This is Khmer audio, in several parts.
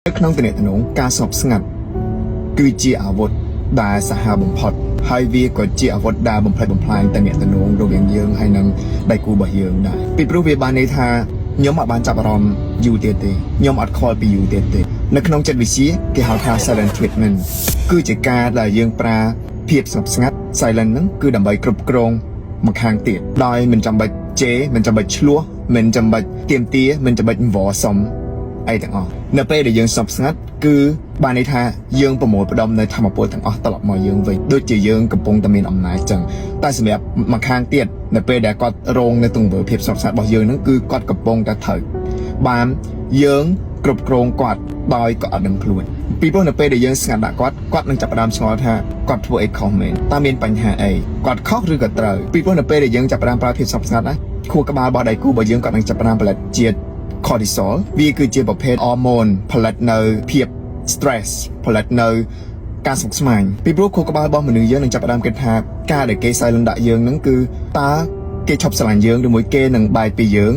ក្នុងតំណែងការសពស្ងាត់គឺជាអាវុធដែលសាហាវបំផុតហើយវាក៏ជាអាវុធដែលបំផ្លិចបំផ្លាញតំណែងរវាងយើងហើយនឹងដៃគូរបស់យើងដែរពីព្រោះវាបានន័យថាខ្ញុំអត់បានចាប់អារម្មណ៍យូរទៀតទេខ្ញុំអត់ខ្វល់ពីយូរទៀតទេនៅក្នុងចិត្តវិទ្យាគេហៅថា silent treatment គឺជាការដែលយើងប្រើភាពស្ងប់ស្ងាត់ silent ហ្នឹងគឺដើម្បីគ្រប់គ្រងមកខាងទៀតដោយមិនចាំបាច់ជេរមិនចាំបាច់ឆ្លោះមិនចាំបាច់ទាមទារមិនចាំបាច់វល់សុំអីទាំងអស់នៅពេលដែលយើងស្ងប់ស្ងាត់គឺបានន័យថាយើងប្រមូលផ្ដុំនៅធម៌ពលទាំងអស់ត្រឡប់មកយើងវិញដូចជាយើងកំពុងតែមានអំណាចចឹងតែសម្រាប់មកខាងទៀតនៅពេលដែលគាត់រងនៅទង្វើភាពស្ងប់ស្ងាត់របស់យើងហ្នឹងគឺគាត់កំពុងតែត្រូវបានយើងគ្រប់គ្រងគាត់ដោយក៏អត់ដឹងខ្លួនពីព្រោះនៅពេលដែលយើងស្ងាត់ដាក់គាត់នឹងចាប់ផ្ដើមឆ្ងល់ថាគាត់ធ្វើអីខុសមែនតើមានបញ្ហាអីគាត់ខុសឬក៏ត្រូវពីព្រោះនៅពេលដែលយើងចាប់ផ្ដើមប្រើភាពស្ងប់ស្ងាត់ណាខួរក្បាលរបស់ដៃគូរបស់យើងគាត់នឹងចាប់ផ្ដើមផលិតជាតិ cortisol វាគឺជាប្រភេទ hormone ផលិតនៅភាព stress ផលិតនៅការស្មុគស្មាញពីព្រោះខួរក្បាលរបស់មនុស្សយើងនឹងចាប់ផ្ដើមគិតថាការដែលគេ silent ដាក់យើងហ្នឹងគឺតើគេឈប់ស្រឡាញ់យើងឬមួយគេនឹងបែកពីយើង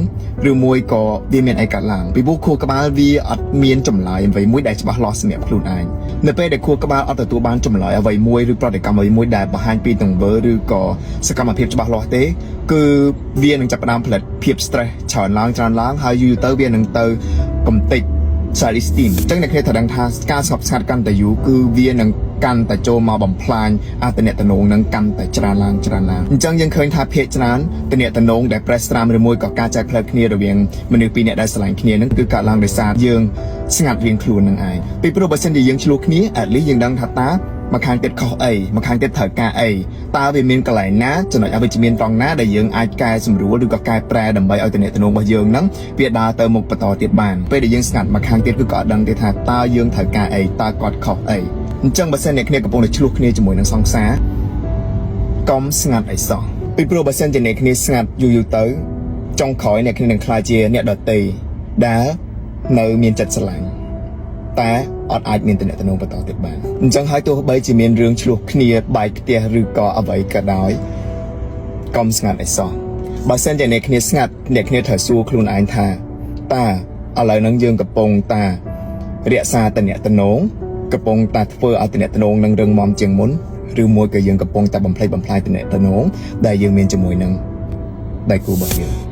ឬមួយក៏វាមានអីកាត់ឡើងពីព្រោះខួរក្បាលវាអត់មានចម្លើយអ្វីមួយដែលច្បាស់លាស់សម្រាប់ខ្លួនឯងនៅពេលដែលខួរក្បាលអត់ទទួលបានចម្លើយអ្វីមួយឬប្រតិកម្មអ្វីមួយដែលបង្ហាញពីទង្វើឬក៏សកម្មភាពច្បាស់លាស់ទេគឺវានឹងចាប់ផ្ដើមផលិតភាព stress ច្រើនឡើងហើយយូរទៅវានឹងទៅកំទេច self esteem អញ្ចឹងអ្នកគ្នាត្រូវដឹងថាការស្ងប់ស្ងាត់កាន់តែយូរគឺវានឹងកាន់តែចូលមកបំផ្លាញអត្តនៈតំណងនឹងកាន់តែច្រើនឡើងអញ្ចឹងយើងឃើញថាភាគច្រើនតំណែងតំណងដែល press ស្រាមឬមួយក៏ការចែកផ្លូវគ្នារវាងមនុស្សពីរនាក់ដែលស្រឡាញ់គ្នានឹងគឺកើតឡើងដោយសារយើងស្ងាត់រៀងខ្លួននឹងឯងពីព្រោះបើសិនជាយើងឆ្លោះគ្នា at least យើងដឹងថាតើមកខាងទៀតខុសអីមកខាងទៀតត្រូវការអីតើវាមានកន្លែងណាចំណុចអវិជ្ជមានត្រង់ណាដែលយើងអាចកែសម្រួលឬក៏កែប្រែដើម្បីឲ្យតំណែងរបស់យើងហ្នឹងវាដើរទៅមុខបន្តទៀតបានពេលដែលយើងស្ងាត់មកខាងទៀតគឺក៏អត់ដឹងទេថាតើយើងត្រូវការអីតើគាត់ខុសអីអញ្ចឹងបើសិនអ្នកគ្នាកំពុងតែឆ្លោះគ្នាជាមួយនឹងសង្សារកុំស្ងាត់អីសោះពីព្រោះបើសិនជាអ្នកគ្នាស្ងាត់យូរទៅចុងក្រោយអ្នកគ្នានឹងក្លាយជាអ្នកដទៃដែលនៅមានចិត្តស្រឡាញ់តែអត់អាចមានតំណែងបន្តទៀតបានអញ្ចឹងហើយទោះបីជាមានរឿងឆ្លោះគ្នាបែកផ្ទះឬក៏អ្វីក៏ដោយកុំស្ងាត់អីសោះបើសិនជាអ្នកគ្នាស្ងាត់អ្នកគ្នាត្រូវសួរខ្លួនឯងថាតើឥឡូវហ្នឹងយើងកំពុងតែរក្សាតំណែងកំពុងតែធ្វើឲ្យតំណែងនឹងរឹងមាំជាងមុនឬមួយក៏យើងកំពុងតែបំផ្លិចបំផ្លាញតំណែងដែលយើងមានជាមួយនឹងដៃគូរបស់យើង